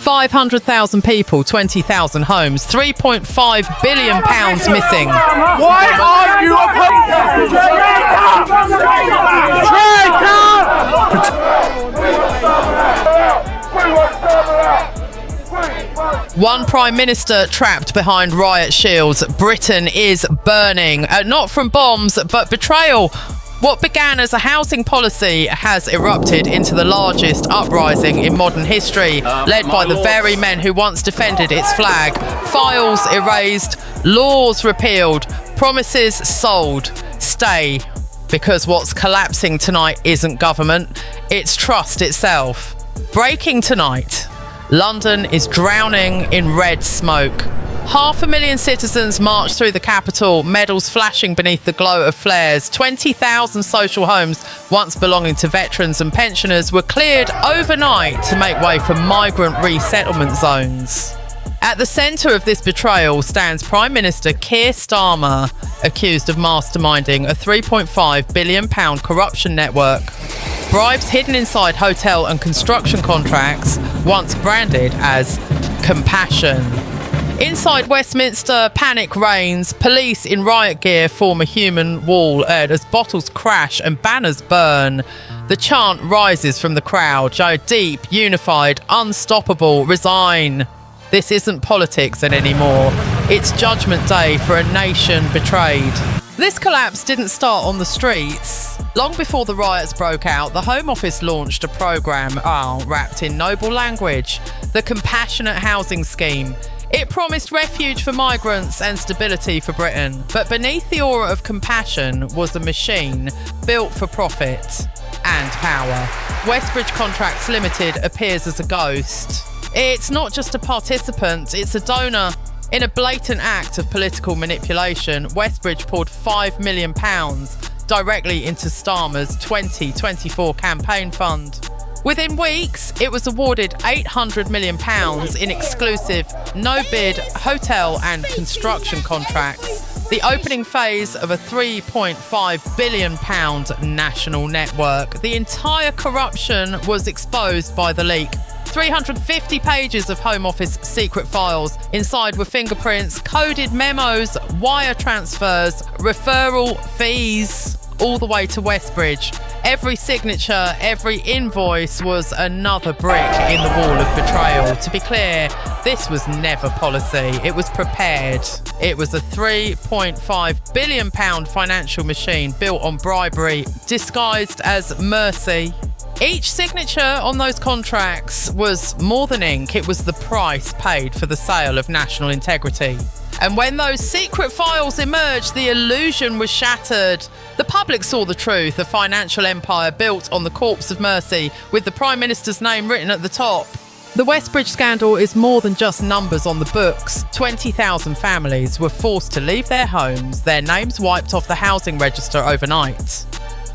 500,000 people, 20,000 homes, £3.5 billion missing. Why are you One Prime Minister trapped behind riot shields. Britain is burning. Not from bombs, but betrayal. What began as a housing policy has erupted into the largest uprising in modern history, led by the very men who once defended its flag. Files erased, laws repealed, promises sold. Stay, because what's collapsing tonight isn't government, it's trust itself. Breaking tonight, London is drowning in red smoke. 500,000 citizens marched through the capital, medals flashing beneath the glow of flares. 20,000 social homes, once belonging to veterans and pensioners, were cleared overnight to make way for migrant resettlement zones. At the centre of this betrayal stands Prime Minister Keir Starmer, accused of masterminding a £3.5 billion corruption network. Bribes hidden inside hotel and construction contracts, once branded as compassion. Inside Westminster, panic reigns. Police in riot gear form a human wall as bottles crash and banners burn. The chant rises from the crowd, deep, unified, unstoppable, resign. This isn't politics anymore. It's Judgment Day for a nation betrayed. This collapse didn't start on the streets. Long before the riots broke out, the Home Office launched a programme wrapped in noble language, the Compassionate Housing Scheme. It promised refuge for migrants and stability for Britain. But beneath the aura of compassion was a machine built for profit and power. Westbridge Contracts Limited appears as a ghost. It's not just a participant, it's a donor. In a blatant act of political manipulation, Westbridge poured £5 million directly into Starmer's 2024 campaign fund. Within weeks, it was awarded £800 million in exclusive, no-bid hotel and construction contracts. The opening phase of a £3.5 billion national network. The entire corruption was exposed by the leak. 350 pages of Home Office secret files. Inside were fingerprints, coded memos, wire transfers, referral fees, all the way to Westbridge. Every signature, every invoice was another brick in the wall of betrayal. To be clear, this was never policy. It was prepared. It was a £3.5 billion financial machine built on bribery, disguised as mercy. Each signature on those contracts was more than ink. It was the price paid for the sale of national integrity. And when those secret files emerged, the illusion was shattered. The public saw the truth, a financial empire built on the corpse of mercy, with the Prime Minister's name written at the top. The Westbridge scandal is more than just numbers on the books. 20,000 families were forced to leave their homes, their names wiped off the housing register overnight.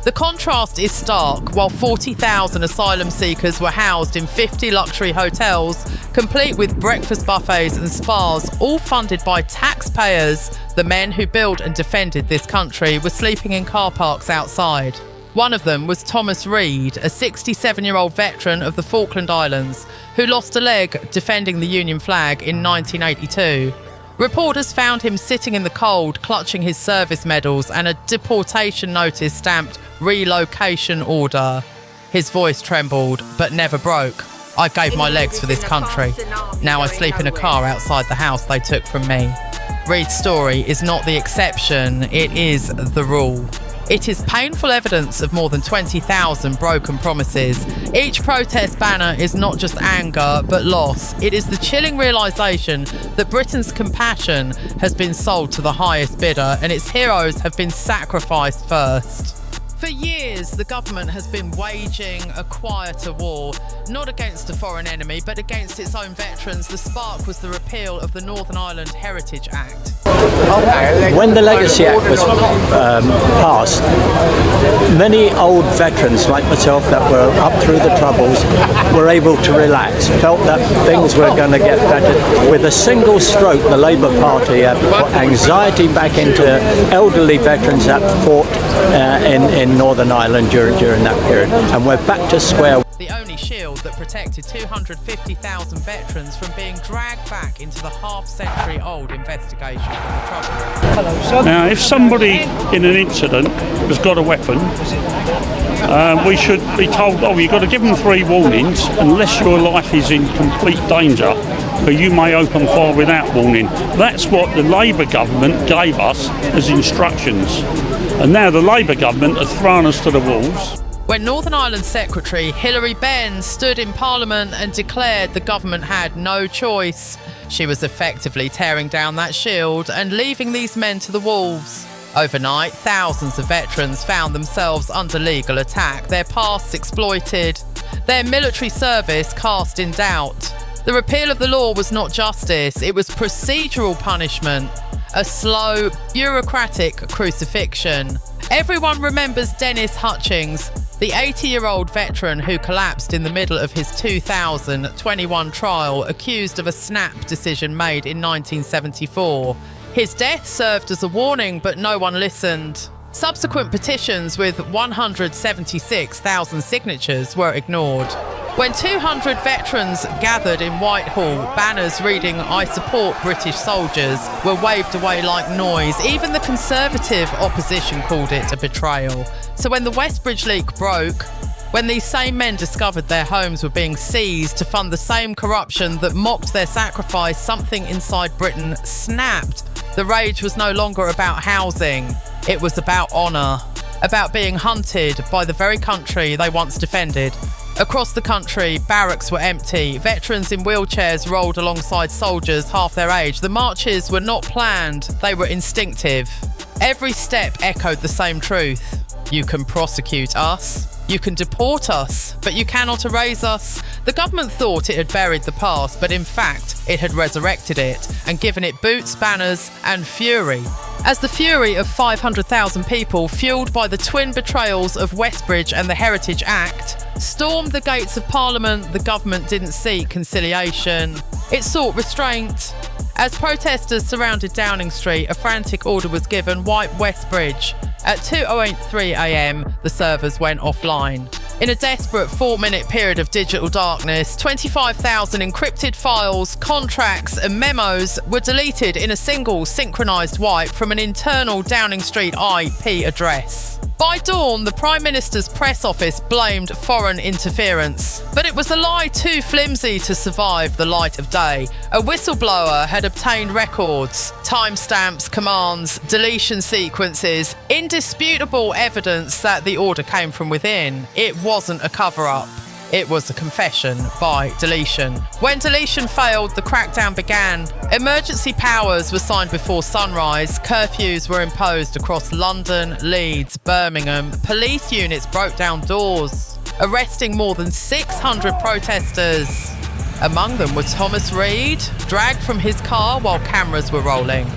The contrast is stark. While 40,000 asylum seekers were housed in 50 luxury hotels, complete with breakfast buffets and spas, all funded by taxpayers, the men who built and defended this country were sleeping in car parks outside. One of them was Thomas Reed, a 67-year-old veteran of the Falkland Islands, who lost a leg defending the Union flag in 1982. Reporters found him sitting in the cold, clutching his service medals and a deportation notice stamped relocation order. His voice trembled, but never broke. I gave my legs for this country. Now I sleep in a car outside the house they took from me. Reed's story is not the exception, it is the rule. It is painful evidence of more than 20,000 broken promises. Each protest banner is not just anger, but loss. It is the chilling realisation that Britain's compassion has been sold to the highest bidder and its heroes have been sacrificed first. For years, the government has been waging a quieter war, not against a foreign enemy, but against its own veterans. The spark was the repeal of the Northern Ireland Heritage Act. When the Legacy Act was passed, many old veterans like myself that were up through the Troubles were able to relax, felt that things were going to get better. With a single stroke, the Labour Party had put anxiety back into elderly veterans that fought in Northern Ireland during that period, and we're back to square one. the only shield that protected 250,000 veterans from being dragged back into the half-century-old investigation from the Troubles. Now, if somebody in an incident has got a weapon, we should be told, oh, you've got to give them 3 warnings unless your life is in complete danger, but you may open fire without warning. That's what the Labour government gave us as instructions. And now the Labour government has thrown us to the wolves. When Northern Ireland Secretary Hilary Benn stood in Parliament and declared the government had no choice, she was effectively tearing down that shield and leaving these men to the wolves. Overnight, thousands of veterans found themselves under legal attack, their pasts exploited, their military service cast in doubt. The repeal of the law was not justice, it was procedural punishment, a slow, bureaucratic crucifixion. Everyone remembers Dennis Hutchings, the 80-year-old veteran who collapsed in the middle of his 2021 trial, accused of a snap decision made in 1974. His death served as a warning, but no one listened. Subsequent petitions with 176,000 signatures were ignored. When 200 veterans gathered in Whitehall, banners reading "I support British soldiers" were waved away like noise. Even the Conservative opposition called it a betrayal. So when the Westbridge leak broke, when these same men discovered their homes were being seized to fund the same corruption that mocked their sacrifice, something inside Britain snapped. The rage was no longer about housing. It was about honour, about being hunted by the very country they once defended. Across the country, barracks were empty. Veterans in wheelchairs rolled alongside soldiers half their age. The marches were not planned, they were instinctive. Every step echoed the same truth. You can prosecute us. You can deport us, but you cannot erase us. The government thought it had buried the past, but in fact, it had resurrected it and given it boots, banners, and fury. As the fury of 500,000 people, fuelled by the twin betrayals of Westbridge and the Heritage Act, stormed the gates of Parliament, the government didn't seek conciliation. It sought restraint. As protesters surrounded Downing Street, a frantic order was given: wipe Westbridge. At 2:03 a.m, the servers went offline. In a desperate 4-minute period of digital darkness, 25,000 encrypted files, contracts and memos were deleted in a single synchronised wipe from an internal Downing Street IP address. By dawn, the Prime Minister's press office blamed foreign interference. But it was a lie too flimsy to survive the light of day. A whistleblower had obtained records, timestamps, commands, deletion sequences, indisputable evidence that the order came from within. It wasn't a cover-up. It was a confession by deletion. When deletion failed, the crackdown began. Emergency powers were signed before sunrise. Curfews were imposed across London, Leeds, Birmingham. Police units broke down doors, arresting more than 600 protesters. Among them was Thomas Reid, dragged from his car while cameras were rolling.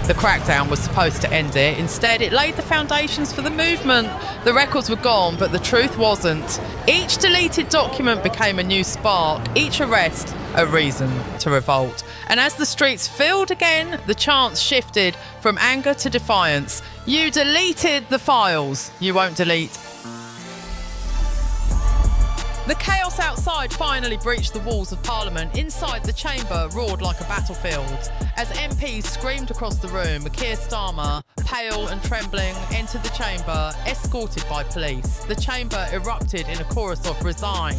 The crackdown was supposed to end it. Instead, it laid the foundations for the movement. The records were gone, but the truth wasn't. Each deleted document became a new spark, each arrest a reason to revolt. And as the streets filled again, the chants shifted from anger to defiance. You deleted the files, you won't delete. The chaos outside finally breached the walls of Parliament. Inside, the chamber roared like a battlefield. As MPs screamed across the room, Keir Starmer, pale and trembling, entered the chamber, escorted by police. The chamber erupted in a chorus of "Resign."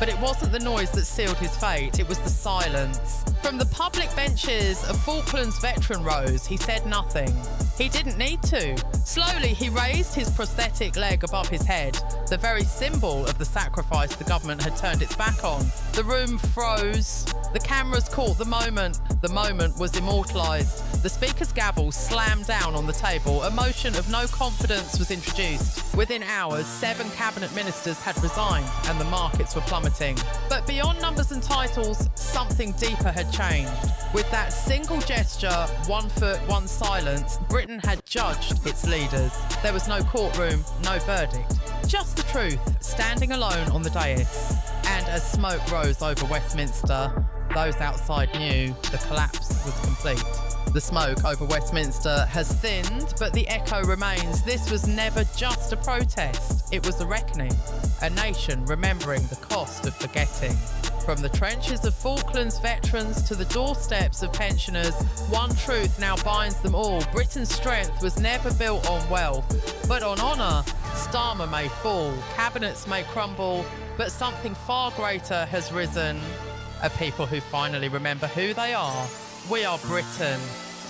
But it wasn't the noise that sealed his fate, it was the silence. From the public benches, a Falklands veteran rose. He said nothing. He didn't need to. Slowly, he raised his prosthetic leg above his head, the very symbol of the sacrifice the government had turned its back on. The room froze. The cameras caught the moment. The moment was immortalised. The Speaker's gavel slammed down on the table. A motion of no confidence was introduced. Within hours, 7 cabinet ministers had resigned and the markets were plummeting. But beyond numbers and titles, something deeper had changed. With that single gesture, 1 foot, 1 silence, Britain had judged its leaders. There was no courtroom, no verdict. Just the truth, standing alone on the dais. And as smoke rose over Westminster, Those outside knew the collapse was complete. The smoke over Westminster has thinned, but the echo remains. This was never just a protest, it was a reckoning. A nation remembering the cost of forgetting. From the trenches of Falklands veterans to the doorsteps of pensioners, one truth now binds them all. Britain's strength was never built on wealth, but on honour. Starmer may fall, cabinets may crumble, but something far greater has risen. A people who finally remember who they are. We are Britain,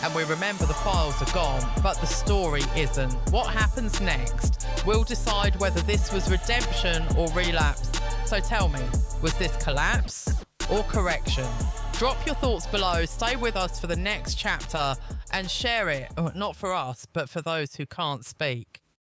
and we remember the files are gone, but the story isn't. What happens next will decide whether this was redemption or relapse. So tell me, was this collapse or correction? Drop your thoughts below, stay with us for the next chapter, and share it, not for us, but for those who can't speak.